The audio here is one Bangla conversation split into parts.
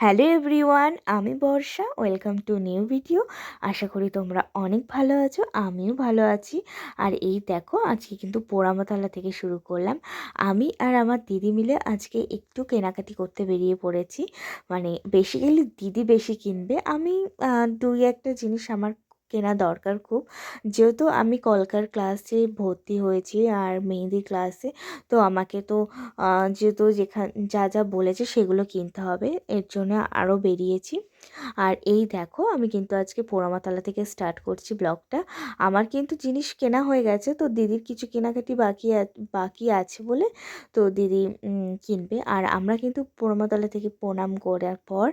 হ্যালো এভরিওয়ান, আমি Barsha. Welcome to new video. আশা করি তোমরা অনেক ভালো আছো, আমিও ভালো আছি। আর এই দেখো, আজকে কিন্তু পোড়ামাতলা থেকে শুরু করলাম। আমি আর আমার দিদি মিলে আজকে একটু কেনাকাটি করতে বেরিয়ে পড়েছি। মানে বেসিক্যালি দিদি বেশি কিনবে, আমি দুই একটা জিনিস আমার কেনা দরকার খুব, যেহেতু আমি কলকার ক্লাসে ভর্তি হয়েছি আর মেহেন্দি ক্লাসে। তো আমাকে তো যেহেতু যা যা বলেছে সেগুলো কিনতে হবে, এর জন্য আরও বেরিয়েছি। আর এই দেখো, আমি কিন্তু আজকে পোড়ামাতলা থেকে স্টার্ট করছি ব্লগটা। আমার কিন্তু জিনিস কেনা হয়ে গেছে, তো দিদির কিছু কেনাকাটি বাকি আছে বলে তো দিদি কিনবে। আর আমরা কিন্তু পোড়ামাতলা থেকে প্রণাম করার পর,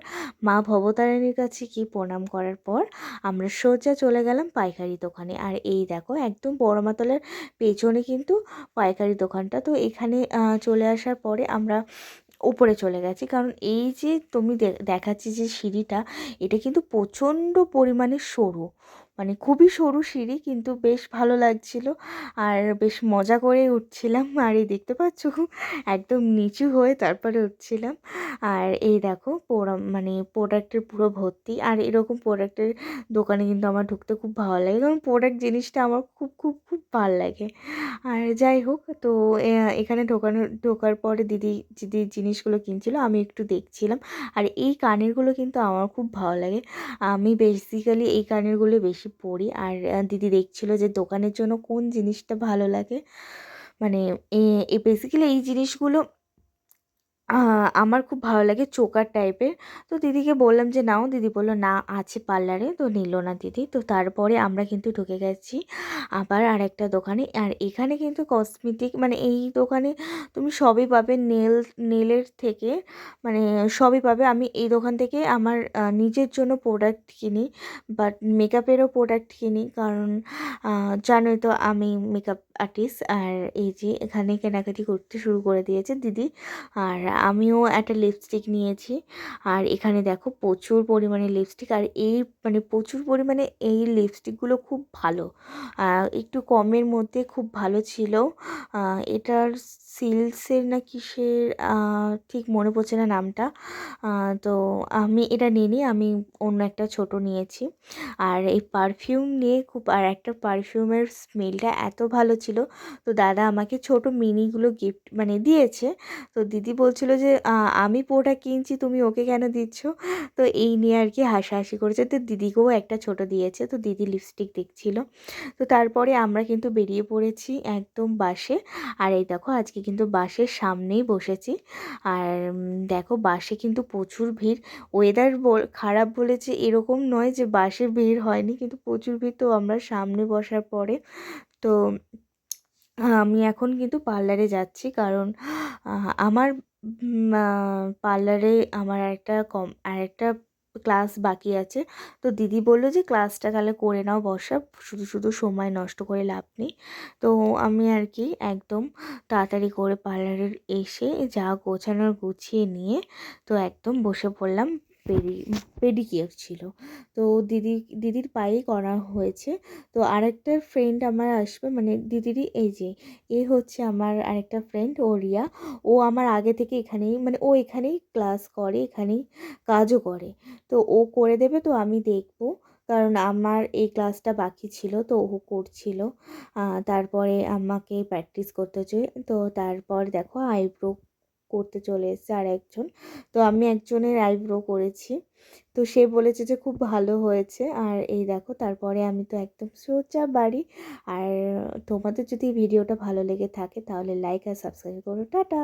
মা ভবতারিণীর কাছে কি প্রণাম করার পর আমরা সোজা চলে গেলাম পাইকারি দোকানে। আর এই দেখো, একদম পোড়ামাতলার পেছনে কিন্তু পাইকারি দোকানটা। তো এখানে চলে আসার পরে আমরা উপরে চলে গেছি, কারণ এই যে তুমি দেখাচ্ছি যে সিঁড়িটা, এটা কিন্তু প্রচণ্ড পরিমাণে সরু, মানে খুবই সরু সিঁড়ি, কিন্তু বেশ ভালো লাগছিল আর বেশ মজা করে উঠছিলাম। আর এই দেখতে পাচ্ছ, একদম নিচু হয়ে তারপরে উঠছিলাম। আর এই দেখো, মানে প্রোডাক্টের পুরো ভর্তি। আর এরকম প্রোডাক্টের দোকানে কিন্তু আমার ঢুকতে খুব ভালো লাগে, কারণ প্রোডাক্ট জিনিসটা আমার খুব খুব খুব ভালো লাগে। আর যাই হোক, তো এখানে ঢোকার পরে দিদি জিনিসগুলো কিনছিল, আমি একটু দেখছিলাম। আর এই কানেরগুলো কিন্তু আমার খুব ভালো লাগে, আমি বেসিক্যালি এই কানেরগুলো বেশি পরি। আর দিদি দেখছিল যে দোকানের জন্য কোন জিনিসটা ভালো লাগে, মানে বেসিক্যালি এই জিনিসগুলো আমার খুব ভালো লাগে, চোকার টাইপের। তো দিদিকে বললাম যে নাও, দিদি বললো না, আছে পার্লারে, তো নিল না দিদি। তো তারপরে আমরা কিন্তু ঢুকে গেছি আবার আরেকটা দোকানে। আর এখানে কিন্তু কসমেটিক, মানে এই দোকানে তুমি সবই পাবে, নেলের থেকে মানে সবই পাবে। আমি এই দোকান থেকে আমার নিজের জন্য প্রোডাক্ট কিনি, বাট মেকআপেরও প্রোডাক্ট কিনি, কারণ জানোই তো আমি মেকআপ আর্টিস্ট। আর এই যে এখানে কেনাকাটি করতে শুরু করে দিয়েছে দিদি। আর আমিও একটা লিপস্টিক নিয়েছি। আর এখানে দেখো প্রচুর পরিমাণে লিপস্টিক, আর এই মানে প্রচুর পরিমাণে এই লিপস্টিকগুলো খুব ভালো, একটু কমের মধ্যে খুব ভালো ছিল। এটার সিলসের না কিসের ঠিক মনে পড়ছে না নামটা। তো আমি এটা নিইনি, আমি অন্য একটা ছোট নিয়েছি। আর এই পারফিউম নিয়ে আর একটা পারফিউমের স্মেলটা এত ভালো ছিল, তো দাদা আমাকে ছোট মিনিগুলো গিফট মানে দিয়েছে। তো দিদি বলছিল যে আমি পোটা কিনছি, তুমি ওকে কেন দিচ্ছ? তো এই নিয়ে আর কি হাসাহাসি করেছে। তো দিদিকেও একটা ছোট দিয়েছে, তো দিদি লিপস্টিক দেখছিল। তো তারপরে আমরা কিন্তু বেরিয়ে পড়েছি একদম বাসে। আর এই দেখো, আজকে কিন্তু বাসের সামনেই বসেছি। আর দেখো, বাসে কিন্তু প্রচুর ভিড়। ওয়েদার খারাপ বলেছে এরকম নয় যে বাসে ভিড় হয়নি, কিন্তু প্রচুর ভিড়। তো আমরা সামনে বসার পরে তো আমি এখন কিন্তু পার্লারে যাচ্ছি, কারণ আমার পার্লারে আমার আরেকটা ক্লাস বাকি আছে। তো দিদি বললো যে ক্লাসটা তাহলে করে নাও বর্ষা, শুধু শুধু সময় নষ্ট করে লাভ নেই। তো আমি আর কি একদম তাড়াতাড়ি করে পার্লারের এসে যা গোছানোর গুছিয়ে নিয়ে তো একদম বসে পড়লাম। পেডিকিউর ছিল, তো দিদির পায়েই করা হয়েছে। তো আরেকটা ফ্রেন্ড আমার আসবে, মানে দিদিরই এই যে হচ্ছে আমার আরেকটা ফ্রেন্ড, ও রিয়া। ও আমার আগে থেকে এখানেই, মানে ও এখানেই ক্লাস করে, এখানেই কাজও করে। তো ও করে দেবে, তো আমি দেখব, কারণ আমার এই ক্লাসটা বাকি ছিল, তো ও করছিল। তারপরে আমাকে প্র্যাকটিস করতে হচ্ছে। তো তারপর দেখো, আইব্রো করতে চলে এসেছে আর একজন। তো আমি একজনের আইব্রো করেছি, তো সে বলেছে যে খুব ভালো হয়েছে। আর এই দেখো, তারপরে আমি তো একদম সোজা বাড়ি। আর তোমাদের যদি ভিডিওটা ভালো লেগে থাকে তাহলে লাইক আর সাবস্ক্রাইব করো। টাটা।